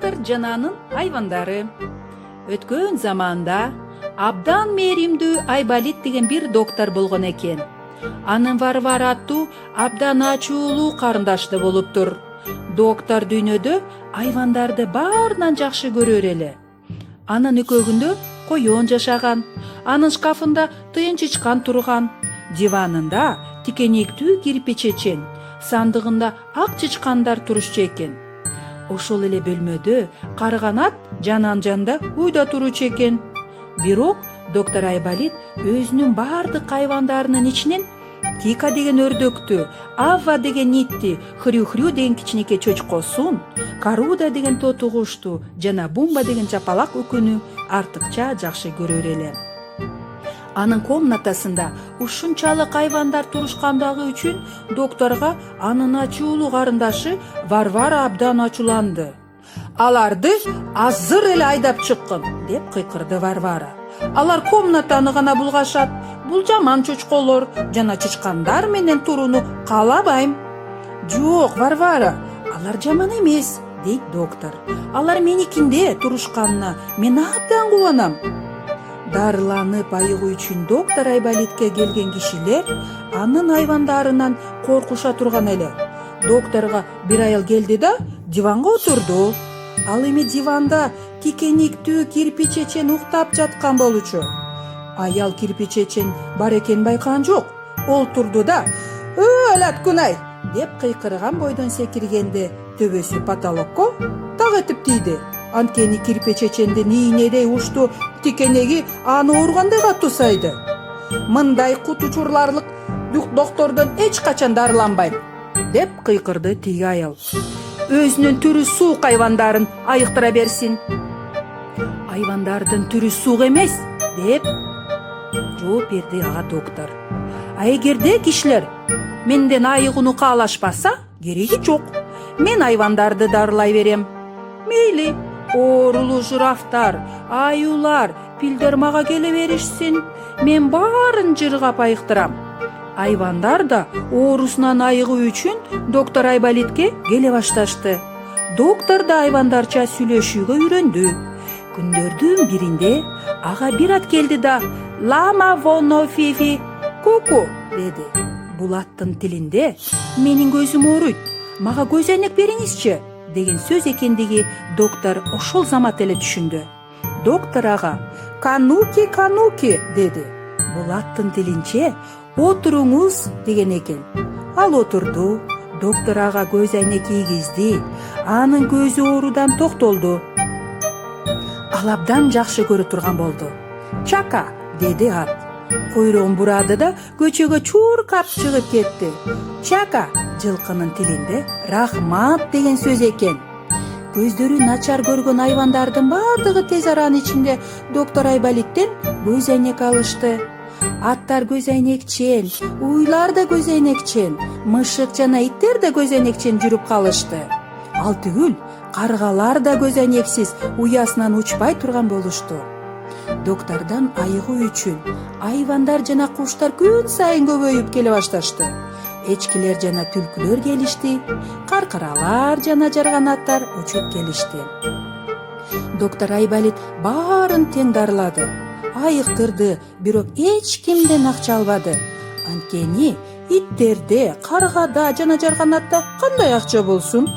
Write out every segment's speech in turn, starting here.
Доктор жана анын айвандары. Өткөн заманда абдан мээримдүү Айболит деген бир доктор болгон экен. Анын Варвара аттуу абдан ачуулуу карындашты болуптур. Доктор дүйнөдө айвандарды баарынан жакшы көрөр эле. Анын өкөгүндө коён жашаган, анын шкафында тыйынчычкан турган, диванында тикенектүү кирпичечен, сандыгында ак чычкандар турушчу экен. Ошол эле бөлмөдө карганат жанан жанда уйда туручу экен. Бирок доктор Айболит өзүнүн бардык айвандарынын ичинен Тика деген өрдөктү, Ава деген итти, Хрю-Хрю деген кичинекей чочкосун, Каруда деген тоту кушту жана Бумба деген чапалак үкүнү артыкча жакшы көрөр эле. Анын комнатасында ушунчалык айвандар турушкандыгы үчүн докторго анын ачуулуу карындашы Варвара абдан ачууланды. «Аларды азыр эле айдап чыккын!» деп кыйкырды Варвара. «Алар комнатаны гана булгашат. Бул жаман чочколор жана чычкандар менен турууну каалабайм». «Жок, Варвара, алар жаман эмес», дейт доктор. «Алар меникинде турушканына мен абдан кубанам». Дарыланып айыгуу үчүн доктор Айболитке келген кишилер анын айвандарынан коркуша турган эле. Докторго бир аял келди да диванга отурду. Ал эми диванда тикениктүү кирпичечен уктап жаткан болчу. Аял кирпичечен бар экенин байкаган жок. Олтурду да «Өлөт күнай!» деп кыйкырган бойдон секиргенде төбөсү потолокко так этип тийди. Анткени кирпичечендин ийнедей ушту тикенеги аны ооругандай катуу сайды. «Мындай кутучурларлык доктордон эч качан дарыланбайм!» деп кыйкырды тиги аял. «Өзүнүн түрү суук айвандарын айыктыра берсин». «Айвандардын түрү суук эмес» деп жооп берди ага доктор. «А эгерде кишилер менден айыгууну каалашпаса, кереги жок. Мен айвандарды дарылай берем. Мейли, оорулуу жирафтар, аюулар, пилдер мага келе беришсин. Мен баарын жыргап айыктырам». Айвандар да оорусунан айыгуу үчүн доктор Айболитке келе башташты. Доктор да айвандарча сүйлөшүүгө үйрөндү. Күндөрдүн биринде ага бир ат келди да «Лама воно фифи куку» деди. Бул аттын тилинде «Менин көзүм ооруйт, мага көз айнек бериңизчи» деген сөз экендиги доктор ошол замат эле түшүндү. Доктор ага «Кануки, кануки» деди. Бул аттын тилинче «Отуруңуз» деген экен. Ал отурду. Доктор ага көз айнек кийгизди. Анын көзү оорудан токтолду. Ал абдан жакшы көрө турган болду. «Чака» деди ат. Койрогун бурады да көчөгө чуркап чыгып кетти. «Чака» жылкынын тилинде «рахмат» деген сөз экен. Көздөрү начар көргөн айвандардын бардыгы тез аранын ичинде доктор Айболиттен көз айнек алышты. Аттар көз айнекчен, уйлар да көз айнекчен, мышык жана иттер да көз айнекчен жүрүп калышты. Ал түгүл, каргалар да көз айнексиз уясынан учпай турган болушту. Доктордон айыгуу үчүн айвандар жана куштар күн сайын көбөйүп келе башташты. Эчкилер жана түлкүлөр келишти, каркаралар жана жарганаттар учуп келишти. Доктор Айболит баарын тең дарылады, айыктырды, бирок эч кимден акча албады. Анткени иттерде, каргада жана жарганатта кандай акча болсун?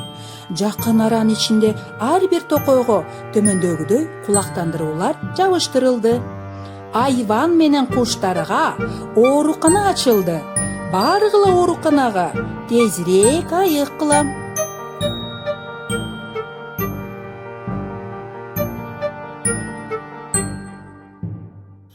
Жакын аранын ичинде ар бир токойго төмөндөгүдөй кулактандыруулар жабыштырылды. Айван менен куштарга оорукана ачылды. Баргыла ооруканага, тезирээк айык кылам.